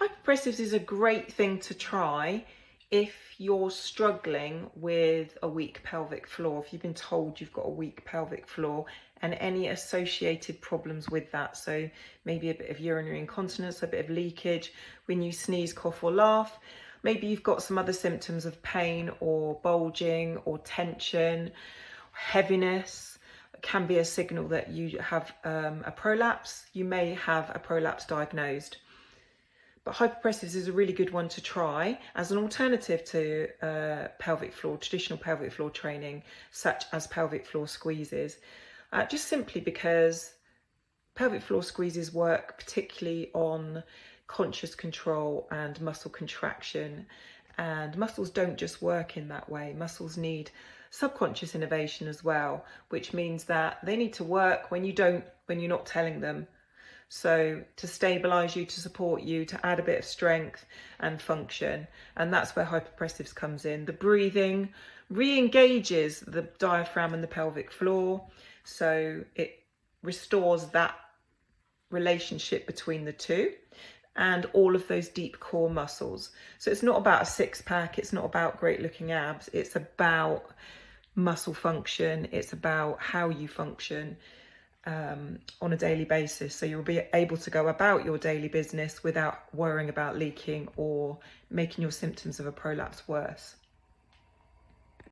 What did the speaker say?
Hypopressives is a great thing to try if you're struggling with a weak pelvic floor, if you've been told you've got a weak pelvic floor and any associated problems with that. So maybe a bit of urinary incontinence, a bit of leakage when you sneeze, cough or laugh. Maybe you've got some other symptoms of pain or bulging or tension, heaviness. It can be a signal that you have a prolapse. You may have a prolapse diagnosed. But hypopressives is a really good one to try as an alternative to traditional pelvic floor training, such as pelvic floor squeezes, just simply because pelvic floor squeezes work particularly on conscious control and muscle contraction, and muscles don't just work in that way. Muscles need subconscious innervation as well, which means that they need to work when you're not telling them. So to stabilize you, to support you, to add a bit of strength and function. And that's where hypopressives comes in. The breathing re-engages the diaphragm and the pelvic floor. So it restores that relationship between the two and all of those deep core muscles. So it's not about a six-pack. It's not about great looking abs. It's about muscle function. It's about how you function on a daily basis, so you'll be able to go about your daily business without worrying about leaking or making your symptoms of a prolapse worse.